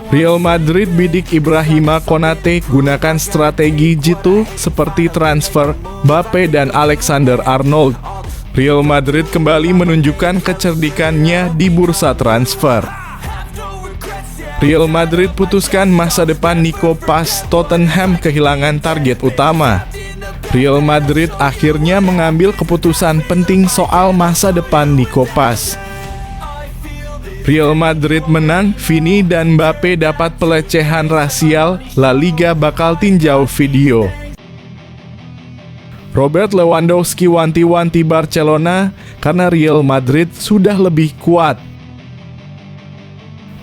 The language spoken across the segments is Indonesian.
Real Madrid bidik Ibrahima Konate gunakan strategi jitu seperti transfer Mbappe dan Alexander Arnold. Real Madrid kembali menunjukkan kecerdikannya di bursa transfer. Real Madrid putuskan masa depan Nico pas Tottenham kehilangan target utama. Real Madrid akhirnya mengambil keputusan penting soal masa depan Nico pas. Real Madrid menang, Vini dan Mbappe dapat pelecehan rasial, La Liga bakal tinjau video. Robert Lewandowski wanti-wanti Barcelona karena Real Madrid sudah lebih kuat.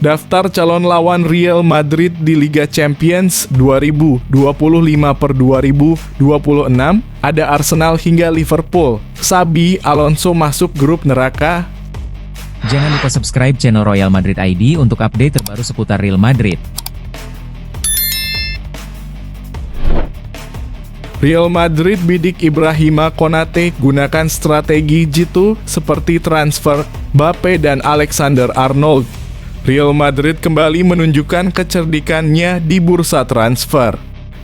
Daftar calon lawan Real Madrid di Liga Champions 2025/2026 ada Arsenal hingga Liverpool. Xabi Alonso masuk grup neraka. Jangan lupa subscribe channel Royal Madrid ID untuk update terbaru seputar Real Madrid. Real Madrid bidik Ibrahima Konate gunakan strategi jitu seperti transfer Mbappe dan Alexander Arnold. Real Madrid kembali menunjukkan kecerdikannya di bursa transfer.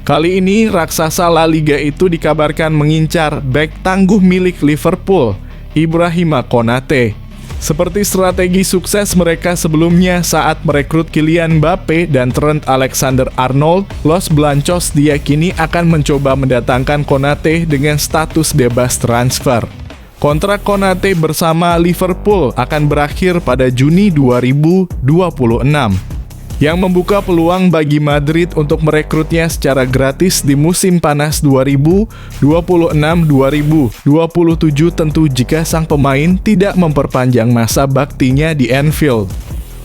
Kali ini raksasa La Liga itu dikabarkan mengincar bek tangguh milik Liverpool, Ibrahima Konate. Seperti strategi sukses mereka sebelumnya saat merekrut Kylian Mbappe dan Trent Alexander-Arnold, Los Blancos diyakini akan mencoba mendatangkan Konate dengan status bebas transfer. Kontrak Konate bersama Liverpool akan berakhir pada Juni 2026, yang membuka peluang bagi Madrid untuk merekrutnya secara gratis di musim panas 2026-2027 tentu jika sang pemain tidak memperpanjang masa baktinya di Anfield.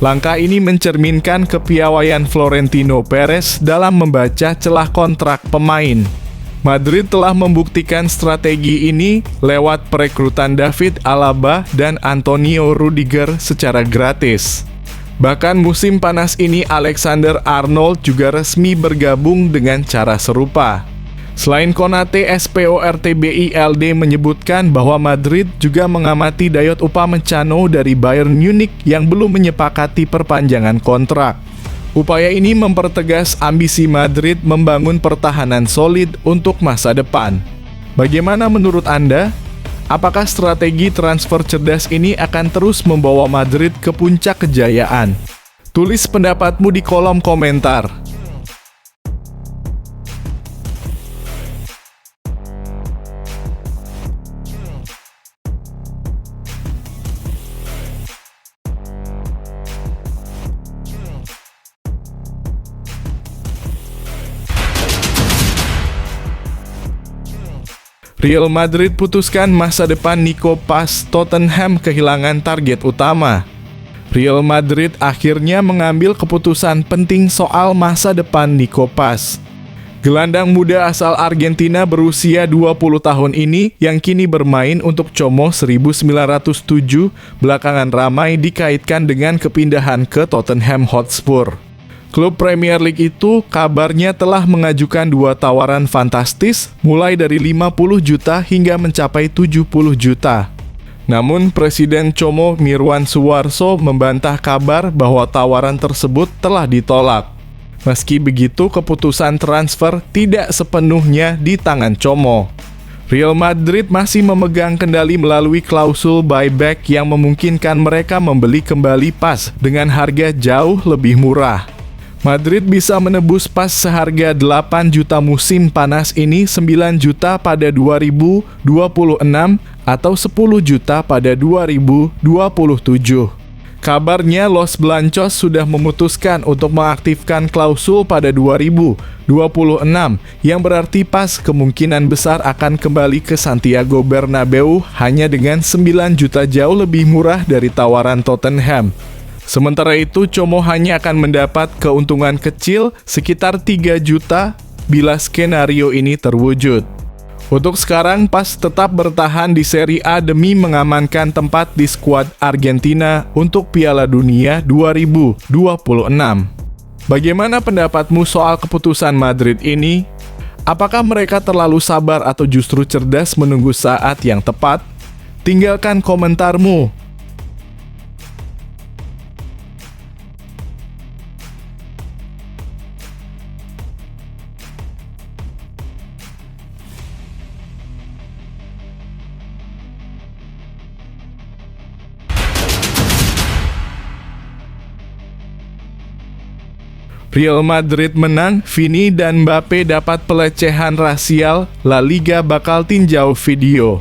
Langkah ini mencerminkan kepiawaian Florentino Perez dalam membaca celah kontrak pemain. Madrid telah membuktikan strategi ini lewat perekrutan David Alaba dan Antonio Rudiger secara gratis. Bahkan musim panas ini Alexander Arnold juga resmi bergabung dengan cara serupa. Selain Konate, SPORTBILD menyebutkan bahwa Madrid juga mengamati Dayot Upamecano dari Bayern Munich yang belum menyepakati perpanjangan kontrak. Upaya ini mempertegas ambisi Madrid membangun pertahanan solid untuk masa depan. Bagaimana menurut Anda? Apakah strategi transfer cerdas ini akan terus membawa Madrid ke puncak kejayaan? Tulis pendapatmu di kolom komentar. Real Madrid putuskan masa depan Nico pas Tottenham kehilangan target utama. Real Madrid akhirnya mengambil keputusan penting soal masa depan Nico pas. Gelandang muda asal Argentina berusia 20 tahun ini yang kini bermain untuk Como 1907 belakangan ramai dikaitkan dengan kepindahan ke Tottenham Hotspur. Klub Premier League itu kabarnya telah mengajukan 2 tawaran fantastis mulai dari 50 juta hingga mencapai 70 juta. Namun Presiden Como Mirwan Suwarso membantah kabar bahwa tawaran tersebut telah ditolak. Meski begitu, keputusan transfer tidak sepenuhnya di tangan Como. Real Madrid masih memegang kendali melalui klausul buyback yang memungkinkan mereka membeli kembali pas dengan harga jauh lebih murah. Madrid bisa menebus pas seharga 8 juta musim panas ini 9 juta pada 2026 atau 10 juta pada 2027. Kabarnya Los Blancos sudah memutuskan untuk mengaktifkan klausul pada 2026 yang berarti pas kemungkinan besar akan kembali ke Santiago Bernabeu hanya dengan 9 juta jauh lebih murah dari tawaran Tottenham. Sementara itu, Como hanya akan mendapat keuntungan kecil sekitar 3 juta bila skenario ini terwujud. Untuk sekarang, pas tetap bertahan di Serie A demi mengamankan tempat di skuad Argentina untuk Piala Dunia 2026. Bagaimana pendapatmu soal keputusan Madrid ini? Apakah mereka terlalu sabar atau justru cerdas menunggu saat yang tepat? Tinggalkan komentarmu. Real Madrid menang, Vini dan Mbappe dapat pelecehan rasial, La Liga bakal tinjau video.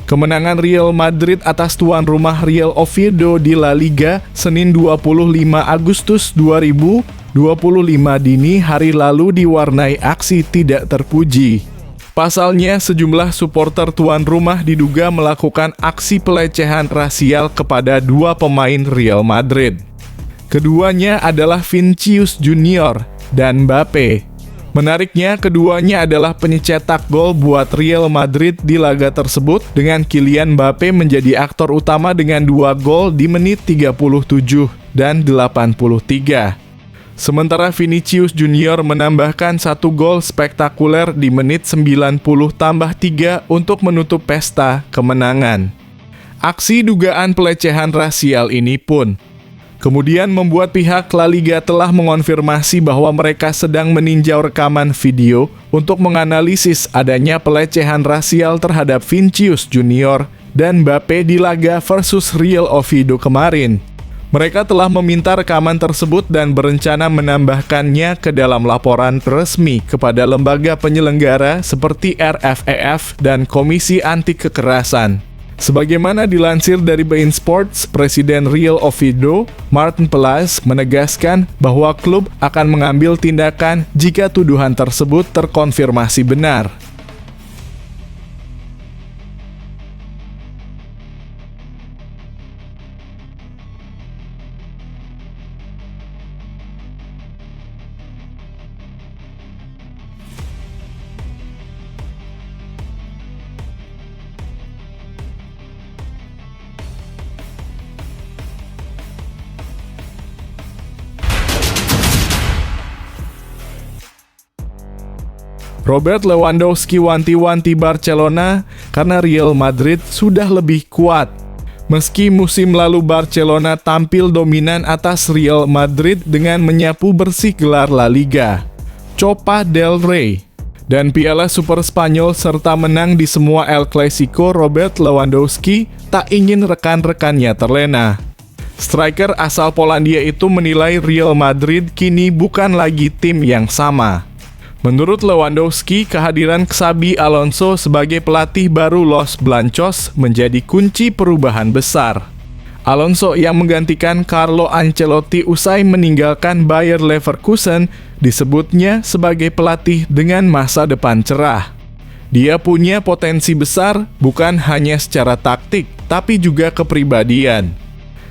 Kemenangan Real Madrid atas tuan rumah Real Oviedo di La Liga Senin 25 Agustus 2025 dini hari lalu diwarnai aksi tidak terpuji. Pasalnya, sejumlah supporter tuan rumah diduga melakukan aksi pelecehan rasial kepada dua pemain Real Madrid. Keduanya adalah Vinicius Junior dan Mbappe. Menariknya, keduanya adalah pencetak gol buat Real Madrid di laga tersebut, dengan Kylian Mbappe menjadi aktor utama dengan 2 gol di menit 37 dan 83. Sementara Vinicius Junior menambahkan 1 gol spektakuler di menit 90+3 untuk menutup pesta kemenangan. Aksi dugaan pelecehan rasial ini pun kemudian membuat pihak La Liga telah mengonfirmasi bahwa mereka sedang meninjau rekaman video untuk menganalisis adanya pelecehan rasial terhadap Vinicius Junior dan Mbappe di laga versus Real Oviedo kemarin. Mereka telah meminta rekaman tersebut dan berencana menambahkannya ke dalam laporan resmi kepada lembaga penyelenggara seperti RFEF dan Komisi Anti Kekerasan. Sebagaimana dilansir dari beIN Sports, Presiden Real Oviedo, Martin Pelas, menegaskan bahwa klub akan mengambil tindakan jika tuduhan tersebut terkonfirmasi benar. Robert Lewandowski wanti-wanti Barcelona karena Real Madrid sudah lebih kuat. Meski musim lalu Barcelona tampil dominan atas Real Madrid dengan menyapu bersih gelar La Liga, Copa del Rey, dan Piala Super Spanyol serta menang di semua El Clasico, Robert Lewandowski tak ingin rekan-rekannya terlena. Striker asal Polandia itu menilai Real Madrid kini bukan lagi tim yang sama. Menurut Lewandowski, kehadiran Xabi Alonso sebagai pelatih baru Los Blancos menjadi kunci perubahan besar. Alonso yang menggantikan Carlo Ancelotti usai meninggalkan Bayer Leverkusen disebutnya sebagai pelatih dengan masa depan cerah. Dia punya potensi besar bukan hanya secara taktik, tapi juga kepribadian.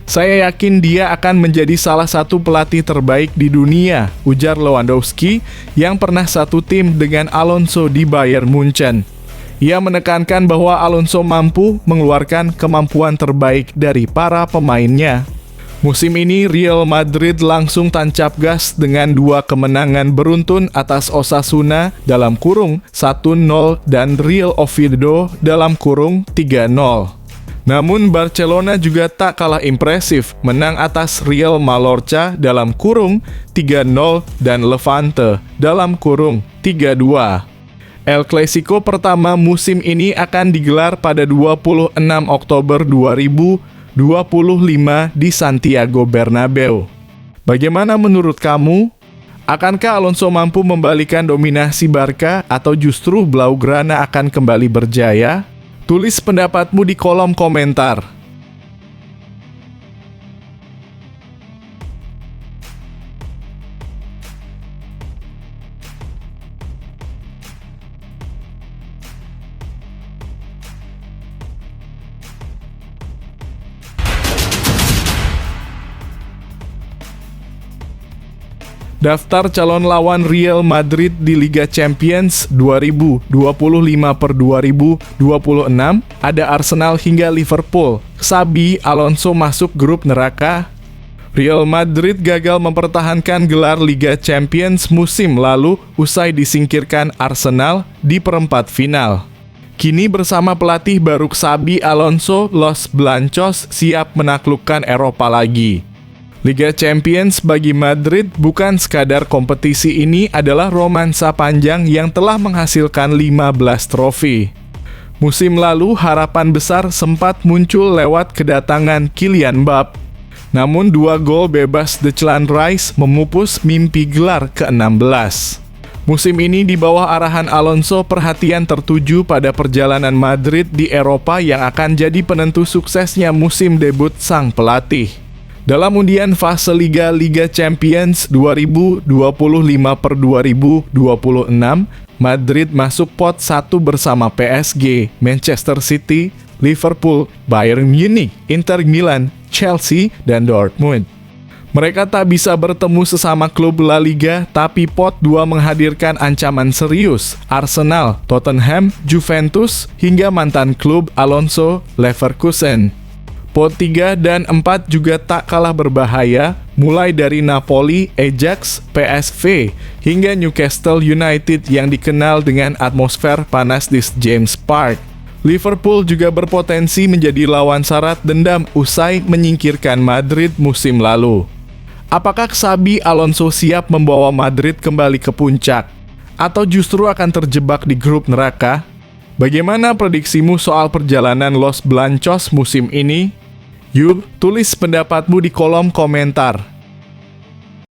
Saya yakin dia akan menjadi salah satu pelatih terbaik di dunia, ujar Lewandowski yang pernah satu tim dengan Alonso di Bayern Munchen. Ia menekankan bahwa Alonso mampu mengeluarkan kemampuan terbaik dari para pemainnya. Musim ini Real Madrid langsung tancap gas dengan 2 kemenangan beruntun atas Osasuna dalam kurung 1-0 dan Real Oviedo dalam kurung 3-0. Namun Barcelona juga tak kalah impresif, menang atas Real Mallorca dalam kurung 3-0 dan Levante dalam kurung 3-2. El Clasico pertama musim ini akan digelar pada 26 Oktober 2025 di Santiago Bernabeu. Bagaimana menurut kamu? Akankah Alonso mampu membalikan dominasi Barca atau justru Blaugrana akan kembali berjaya? Tulis pendapatmu di kolom komentar. Daftar calon lawan Real Madrid di Liga Champions 2025/2026 ada Arsenal hingga Liverpool. Xabi Alonso masuk grup neraka. Real Madrid gagal mempertahankan gelar Liga Champions musim lalu usai disingkirkan Arsenal di perempat final. Kini bersama pelatih baru Xabi Alonso, Los Blancos siap menaklukkan Eropa lagi. Liga Champions bagi Madrid bukan sekadar kompetisi, ini adalah romansa panjang yang telah menghasilkan 15 trofi. Musim lalu harapan besar sempat muncul lewat kedatangan Kylian Mbappe. Namun 2 gol bebas Declan Rice memupus mimpi gelar ke-16. Musim ini di bawah arahan Alonso, perhatian tertuju pada perjalanan Madrid di Eropa yang akan jadi penentu suksesnya musim debut sang pelatih. Dalam undian fase Liga Champions 2025/2026, Madrid masuk pot 1 bersama PSG, Manchester City, Liverpool, Bayern Munich, Inter Milan, Chelsea, dan Dortmund. Mereka tak bisa bertemu sesama klub La Liga, tapi pot 2 menghadirkan ancaman serius. Arsenal, Tottenham, Juventus, hingga mantan klub Alonso, Leverkusen. Pot 3 dan 4 juga tak kalah berbahaya, mulai dari Napoli, Ajax, PSV, hingga Newcastle United yang dikenal dengan atmosfer panas di James Park. Liverpool juga berpotensi menjadi lawan syarat dendam usai menyingkirkan Madrid musim lalu. Apakah Xabi Alonso siap membawa Madrid kembali ke puncak? Atau justru akan terjebak di grup neraka? Bagaimana prediksimu soal perjalanan Los Blancos musim ini? Yuk, tulis pendapatmu di kolom komentar.